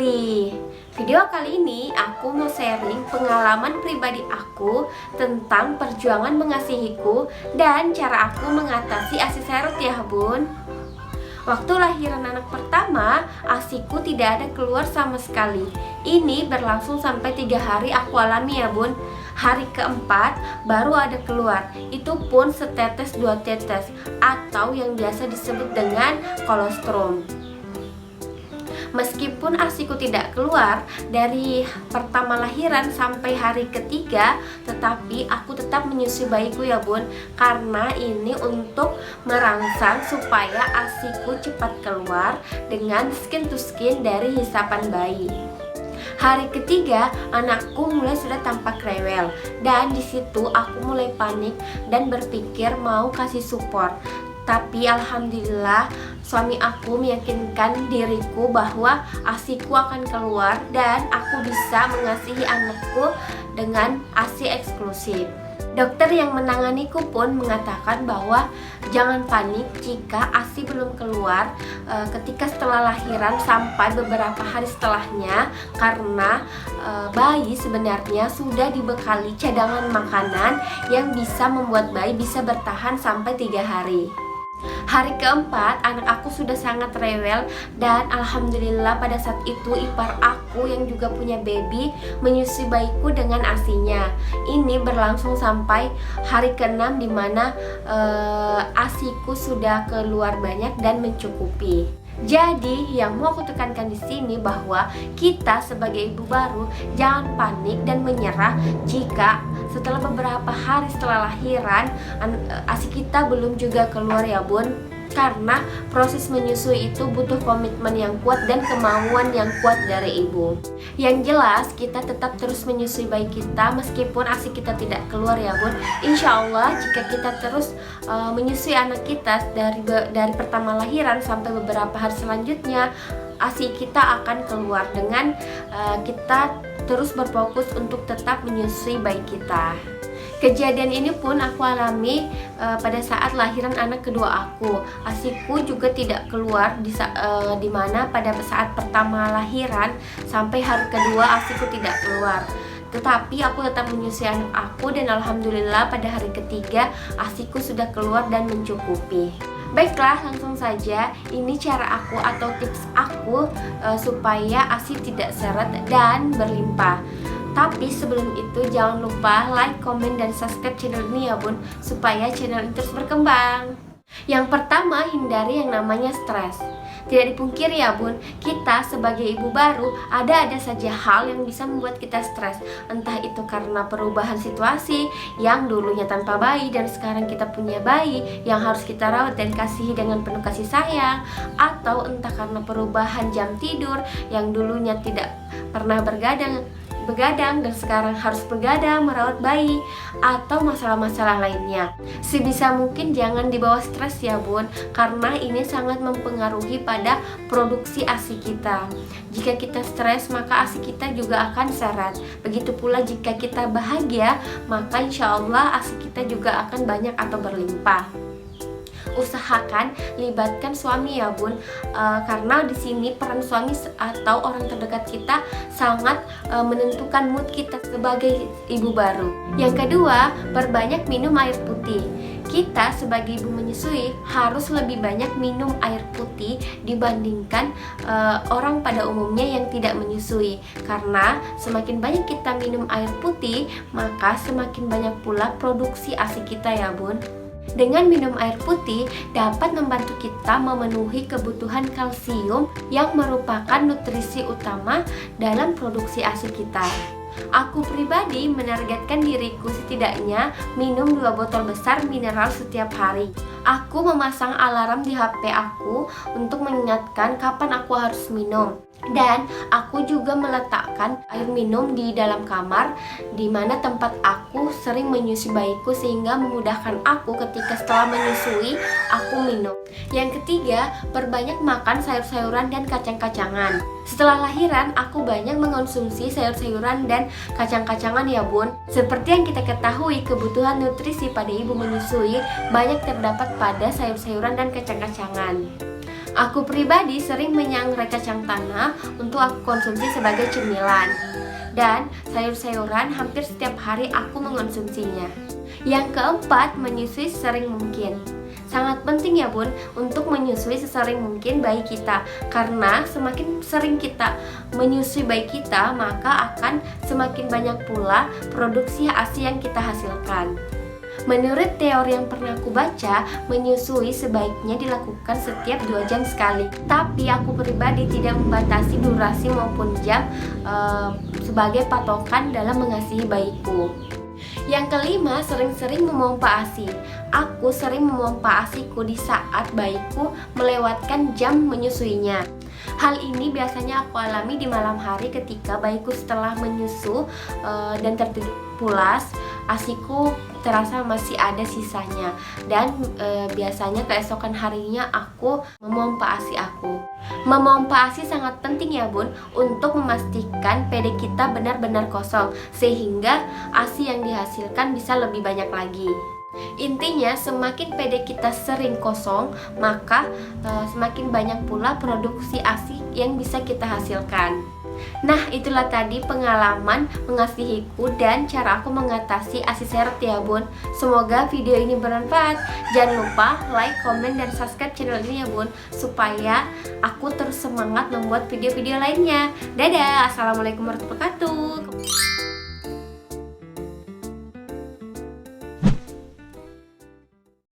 Family. Video kali ini aku mau sharing pengalaman pribadi aku tentang perjuangan mengasihiku dan cara aku mengatasi ASI serut ya bun. Waktu lahiran anak pertama, ASIku tidak ada keluar sama sekali. Ini berlangsung sampai 3 hari aku alami ya bun. Hari keempat baru ada keluar, itu pun setetes 2 tetes atau yang biasa disebut dengan kolostrum. Meskipun ASIku tidak keluar dari pertama lahiran sampai hari ketiga, tetapi aku tetap menyusui bayiku ya bun, karena ini untuk merangsang supaya ASIku cepat keluar dengan skin to skin dari hisapan bayi. Hari ketiga, anakku mulai sudah tampak rewel, dan disitu aku mulai panik dan berpikir mau kasih support. Tapi alhamdulillah suami aku meyakinkan diriku bahwa ASIku akan keluar dan aku bisa mengasihi anakku dengan ASI eksklusif. Dokter yang menanganiku pun mengatakan bahwa jangan panik jika ASI belum keluar ketika setelah lahiran sampai beberapa hari setelahnya, karena bayi sebenarnya sudah dibekali cadangan makanan yang bisa membuat bayi bisa bertahan sampai 3 hari. Hari keempat, anak aku sudah sangat rewel dan alhamdulillah pada saat itu ipar aku yang juga punya baby menyusui bayiku dengan ASInya. Ini berlangsung sampai hari ke-6 dimana ASIku sudah keluar banyak dan mencukupi. Jadi yang mau aku tekankan di sini bahwa kita sebagai ibu baru jangan panik dan menyerah jika setelah beberapa hari setelah lahiran ASI kita belum juga keluar ya bun, karena proses menyusui itu butuh komitmen yang kuat dan kemauan yang kuat dari ibu. Yang jelas kita tetap terus menyusui bayi kita meskipun ASI kita tidak keluar ya bun. Insya Allah jika kita terus menyusui anak kita dari pertama lahiran sampai beberapa hari selanjutnya, ASI kita akan keluar dengan kita terus berfokus untuk tetap menyusui bayi kita. Kejadian ini pun aku alami pada saat lahiran anak kedua aku. ASIku juga tidak keluar di mana pada saat pertama lahiran sampai hari kedua ASIku tidak keluar. Tetapi aku tetap menyusui anak aku dan alhamdulillah pada hari ketiga ASIku sudah keluar dan mencukupi. Baiklah, langsung saja ini cara aku atau tips aku supaya ASI tidak seret dan berlimpah. Tapi sebelum itu jangan lupa like, komen, dan subscribe channel ini ya bun, supaya channel ini terus berkembang. Yang pertama, hindari yang namanya stres. Tidak dipungkiri ya bun, kita sebagai ibu baru ada saja hal yang bisa membuat kita stres. Entah itu karena perubahan situasi yang dulunya tanpa bayi dan sekarang kita punya bayi yang harus kita rawat dan kasihi dengan penuh kasih sayang, atau entah karena perubahan jam tidur yang dulunya tidak pernah begadang dan sekarang harus begadang merawat bayi, atau masalah-masalah lainnya. Sebisa mungkin jangan dibawa stres ya bun, karena ini sangat mempengaruhi pada produksi ASI kita. Jika kita stres maka ASI kita juga akan seret. Begitu pula jika kita bahagia, maka insya Allah ASI kita juga akan banyak atau berlimpah. Usahakan libatkan suami ya bun, karena di sini peran suami atau orang terdekat kita sangat menentukan mood kita sebagai ibu baru. Yang kedua, perbanyak minum air putih. Kita sebagai ibu menyusui harus lebih banyak minum air putih dibandingkan orang pada umumnya yang tidak menyusui, karena semakin banyak kita minum air putih maka semakin banyak pula produksi ASI kita ya bun. Dengan minum air putih dapat membantu kita memenuhi kebutuhan kalsium yang merupakan nutrisi utama dalam produksi ASI kita. Aku pribadi menargetkan diriku setidaknya minum 2 botol besar mineral setiap hari. Aku memasang alarm di HP aku untuk mengingatkan kapan aku harus minum. Dan aku juga meletakkan air minum di dalam kamar di mana tempat aku sering menyusui bayiku, sehingga memudahkan aku ketika setelah menyusui aku minum. Yang ketiga, perbanyak makan sayur-sayuran dan kacang-kacangan. Setelah lahiran aku banyak mengonsumsi sayur-sayuran dan kacang-kacangan ya bun. Seperti yang kita ketahui, kebutuhan nutrisi pada ibu menyusui banyak terdapat pada sayur-sayuran dan kacang-kacangan. Aku pribadi sering menyangrai kacang tanah untuk aku konsumsi sebagai cemilan. Dan sayur-sayuran hampir setiap hari aku mengonsumsinya. Yang keempat, menyusui sering mungkin. Sangat penting ya bun untuk menyusui sesering mungkin bayi kita, karena semakin sering kita menyusui bayi kita, maka akan semakin banyak pula produksi ASI yang kita hasilkan. Menurut teori yang pernah aku baca, menyusui sebaiknya dilakukan setiap 2 jam sekali. Tapi aku pribadi tidak membatasi durasi maupun jam sebagai patokan dalam mengasihi bayiku. Yang kelima, sering-sering memompa ASI. Aku sering memompa ASIku di saat bayiku melewatkan jam menyusuinya. Hal ini biasanya aku alami di malam hari ketika bayiku setelah menyusu dan tertidur pulas, ASIku terasa masih ada sisanya. Dan biasanya keesokan harinya aku memompa ASI aku. Memompa ASI sangat penting ya bun untuk memastikan PD kita benar-benar kosong, sehingga ASI yang dihasilkan bisa lebih banyak lagi. Intinya semakin PD kita sering kosong, maka semakin banyak pula produksi ASI yang bisa kita hasilkan. Nah, itulah tadi pengalaman mengasihiku dan cara aku mengatasi ASI seret ya bun. Semoga video ini bermanfaat. Jangan lupa like, komen, dan subscribe channel ini ya bun, supaya aku terus semangat membuat video-video lainnya. Dadah, assalamualaikum warahmatullahi wabarakatuh.